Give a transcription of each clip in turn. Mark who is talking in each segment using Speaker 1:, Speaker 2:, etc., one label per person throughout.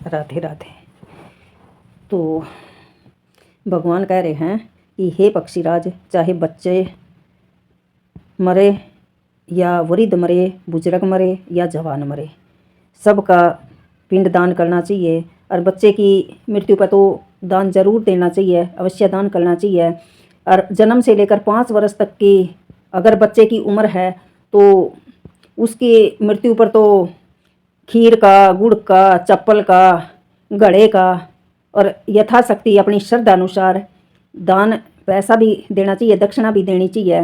Speaker 1: राधे राधे। तो भगवान कह रहे हैं कि हे पक्षीराज, चाहे बच्चे मरे या वृद्ध मरे, बुजुर्ग मरे या जवान मरे, सबका पिंड दान करना चाहिए। और बच्चे की मृत्यु पर तो दान जरूर देना चाहिए, अवश्य दान करना चाहिए। और जन्म से लेकर 5 वर्ष तक की अगर बच्चे की उम्र है तो उसकी मृत्यु पर तो खीर का, गुड़ का, चप्पल का, घड़े का और यथाशक्ति अपनी श्रद्धा अनुसार दान पैसा भी देना चाहिए, दक्षिणा भी देनी चाहिए।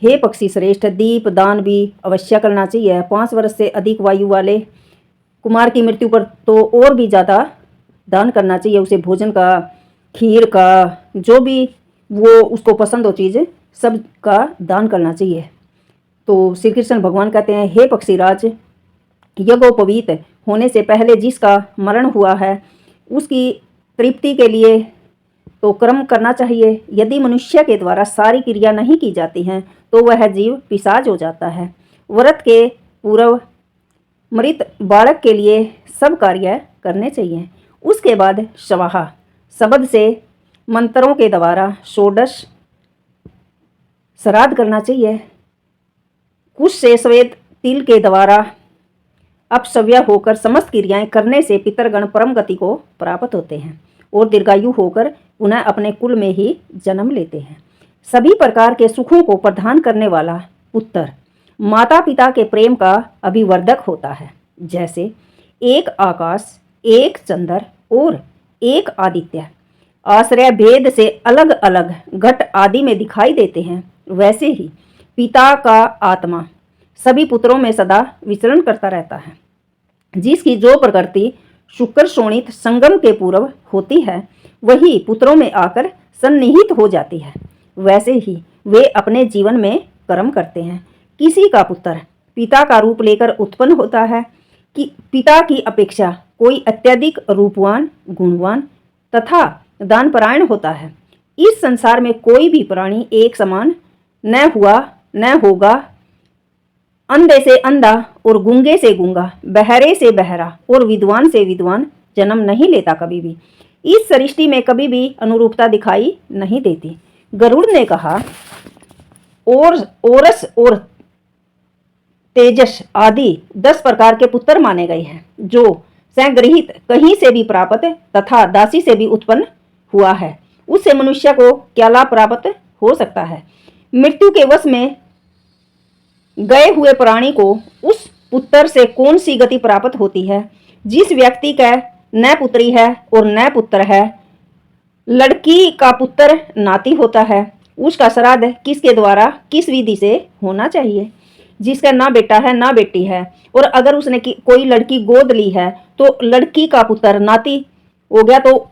Speaker 1: हे पक्षी श्रेष्ठ, दीप दान भी अवश्य करना चाहिए। 5 वर्ष से अधिक वायु वाले कुमार की मृत्यु पर तो और भी ज़्यादा दान करना चाहिए। उसे भोजन का, खीर का, जो भी वो उसको पसंद हो चीज़, सब का दान करना चाहिए। तो श्री कृष्ण भगवान कहते हैं, हे पक्षीराज, यज्ञोपवीत होने से पहले जिसका मरण हुआ है उसकी तृप्ति के लिए तो कर्म करना चाहिए। यदि मनुष्य के द्वारा सारी क्रिया नहीं की जाती हैं तो वह जीव पिशाच हो जाता है। व्रत के पूर्व मृत बालक के लिए सब कार्य करने चाहिए। उसके बाद स्वाहा शब्द से मंत्रों के द्वारा षोडश श्राद्ध करना चाहिए। कुश से श्वेत तिल के द्वारा अपसव्य होकर समस्त क्रियाएं करने से पितरगण परम गति को प्राप्त होते हैं और दीर्घायु होकर पुनः अपने कुल में ही जन्म लेते हैं। सभी प्रकार के सुखों को प्रदान करने वाला पुत्र माता पिता के प्रेम का अभिवर्धक होता है। जैसे एक आकाश, एक चंद्र और एक आदित्य आश्रय भेद से अलग अलग घट आदि में दिखाई देते हैं, वैसे ही पिता का आत्मा सभी पुत्रों में सदा विचरण करता रहता है। जिसकी जो प्रकृति शुक्र शोणित संगम के पूर्व होती है वही पुत्रों में आकर सन्निहित हो जाती है, वैसे ही वे अपने जीवन में कर्म करते हैं। किसी का पुत्र पिता का रूप लेकर उत्पन्न होता है कि पिता की अपेक्षा कोई अत्यधिक रूपवान, गुणवान तथा दानपरायण होता है। इस संसार में कोई भी प्राणी एक समान न हुआ न होगा। अंधे से अंधा और गूंगे से गूंगा, बहरे से बहरा और विद्वान से विद्वान जन्म नहीं लेता कभी भी। इस सृष्टि में कभी भी अनुरूपता दिखाई नहीं देती। गरुड़ ने कहा, ओरस और तेजस आदि 10 प्रकार के पुत्र माने गए हैं, जो संग्रहित कहीं से भी प्राप्त तथा दासी से भी उत्पन्न हुआ है। उससे मनुष्य को क्या लाभ प्राप्त हो सकता है? मृत्यु के वश में गए हुए प्राणी को उस पुत्र से कौन सी गति प्राप्त होती है? जिस व्यक्ति का न पुत्री है और न पुत्र है, लड़की का पुत्र नाती होता है, उसका श्राद्ध किसके द्वारा किस विधि से होना चाहिए? जिसका ना बेटा है ना बेटी है और अगर उसने कोई लड़की गोद ली है तो लड़की का पुत्र नाती हो गया, तो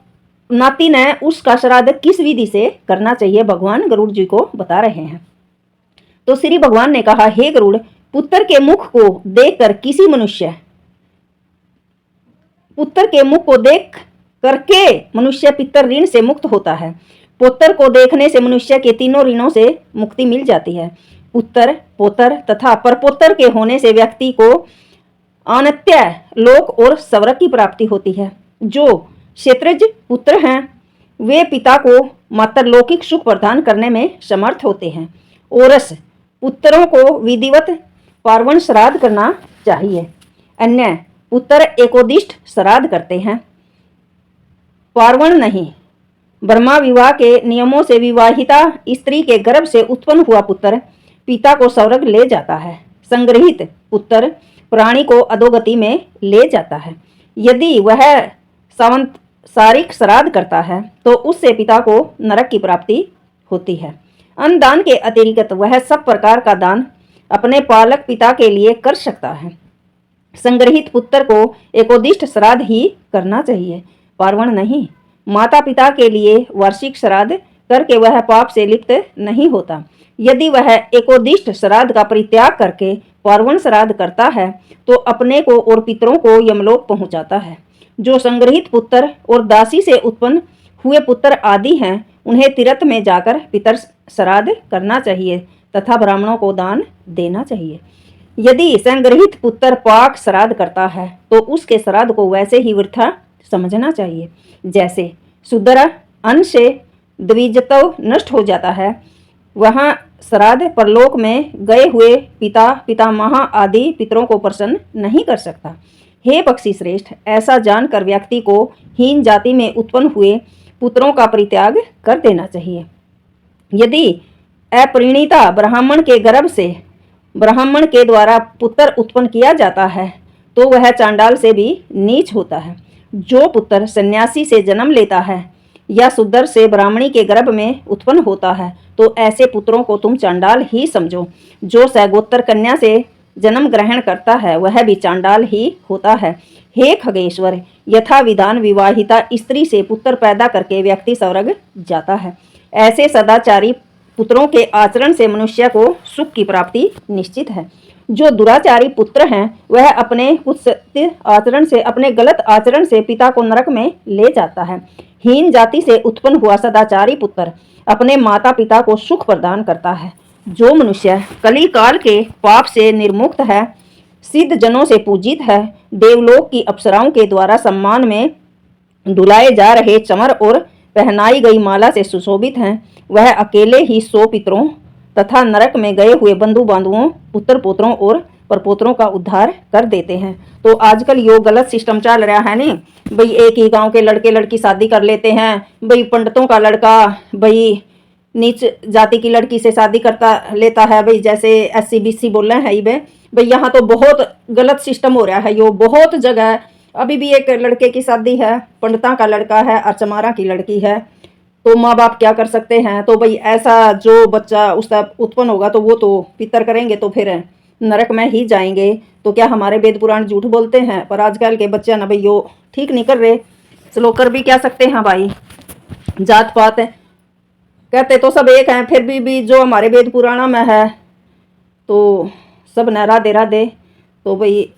Speaker 1: नाती ने उसका श्राद्ध किस विधि से करना चाहिए? भगवान गरुड़ जी को बता रहे हैं। तो श्री भगवान ने कहा, हे गरुड़, पुत्र के मुख को देखकर किसी मनुष्य पुत्र के मुख को देख करके मनुष्य पितर ऋण से मुक्त होता है। पुत्र को देखने से मनुष्य के तीनों ऋणों से मुक्ति मिल जाती है। पुत्र, पोत्र तथा परपोत्र के होने से व्यक्ति को अनित्य लोक और स्वर्ग की प्राप्ति होती है। जो क्षेत्रज पुत्र हैं वे पिता को मात्र लौकिक सुख प्रदान करने में समर्थ होते हैं। ओरस पुत्रों को विधिवत पार्वण श्राद्ध करना चाहिए। अन्य पुत्र एकोदिष्ट श्राद्ध करते हैं, पार्वण नहीं। ब्रह्मा विवाह के नियमों से विवाहिता स्त्री के गर्भ से उत्पन्न हुआ पुत्र पिता को स्वर्ग ले जाता है। संग्रहित पुत्र प्राणी को अधोगति में ले जाता है। यदि वह सांसारिक श्राद्ध करता है तो उससे पिता को नरक की प्राप्ति होती है। अन्नदान के अतिरिक्त वह सब प्रकार का दान अपने पालक पिता के लिए कर सकता है। संग्रहित पुत्र को एकोदिष्ट श्राद्ध ही करना चाहिए, पार्वण नहीं। माता पिता के लिए वार्षिक श्राद्ध करके वह पाप से लिप्त नहीं होता। यदि वह एकोदिष्ट श्राद्ध का परित्याग करके पार्वण श्राद्ध करता है तो अपने को और पितरों को यमलोक पहुंचाता है। जो संग्रहित पुत्र और दासी से उत्पन्न हुए पुत्र आदि हैं उन्हें तीर्थ में जाकर पितर श्राद्ध करना चाहिए तथा ब्राह्मणों को दान देना चाहिए। यदि संग्रहित पुत्र पाक श्राद्ध करता है तो उसके श्राद्ध को वैसे ही वृथा समझना चाहिए। जैसे शूद्र अन्न से द्विजत्व नष्ट हो जाता है, वहाँ श्राद्ध परलोक में गए हुए पिता पितामह आदि पितरों को प्रसन्न नहीं कर सकता। हे पक्षी श्रेष्ठ, ऐसा जानकर व्यक्ति को हीन जाति में उत्पन्न हुए पुत्रों का परित्याग कर देना चाहिए। यदि अपरिणीता ब्राह्मण के गर्भ से ब्राह्मण के द्वारा पुत्र उत्पन्न किया जाता है तो वह चांडाल से भी नीच होता है। जो पुत्र सन्यासी से जन्म लेता है या शूद्र से ब्राह्मणी के गर्भ में उत्पन्न होता है तो ऐसे पुत्रों को तुम चांडाल ही समझो। जो सैगोत्तर कन्या से जन्म ग्रहण करता है वह भी चांडाल ही होता है। हे खगेश्वर, यथा विधान विवाहिता स्त्री से पुत्र पैदा करके व्यक्ति स्वर्ग जाता है। ऐसे सदाचारी पुत्रों के आचरण से मनुष्य को सुख की प्राप्ति निश्चित है। जो दुराचारी पुत्र हैं वह अपने कुत्सित आचरण से, अपने गलत आचरण से पिता को नरक में ले जाता है। हीन जाति से उत्पन्न हुआ सदाचारी पुत्र अपने माता पिता को सुख प्रदान करता है। जो मनुष्य कली काल के पाप से निर्मुक्त है, सिद्ध जनों से पूजित है, देवलोक की अप्सराओं के द्वारा सम्मान में डुलाए जा रहे चमर और पहनाई गई माला से सुशोभित हैं, वह अकेले ही 100 पितरों तथा नरक में गए हुए बंधु बांधुओं, पुत्र पोत्रों और परपोत्रों का उद्धार कर देते हैं। तो आजकल यो गलत सिस्टम चल रहा है नहीं भाई, एक ही गांव के लड़के लड़की शादी कर लेते हैं भाई, पंडितों का लड़का भाई नीच जाति की लड़की से शादी करता लेता है भाई, जैसे SC BC बोल रहे हैं भाई। यहाँ तो बहुत गलत सिस्टम हो रहा है, यो बहुत जगह। अभी भी एक लड़के की शादी है, पंडिता का लड़का है और चमारा की लड़की है, तो माँ बाप क्या कर सकते हैं। तो भाई ऐसा जो बच्चा उसका उत्पन्न होगा तो वो तो पितर करेंगे तो फिर नरक में ही जाएंगे। तो क्या हमारे वेद पुराण झूठ बोलते हैं? पर आजकल के बच्चे ना भाई यो ठीक नहीं कर रहे। चलो कर भी क्या सकते हैं भाई, जात पात कहते तो सब एक हैं, फिर भी जो हमारे वेद पुराणों में है तो सब न राधे राधे। तो भाई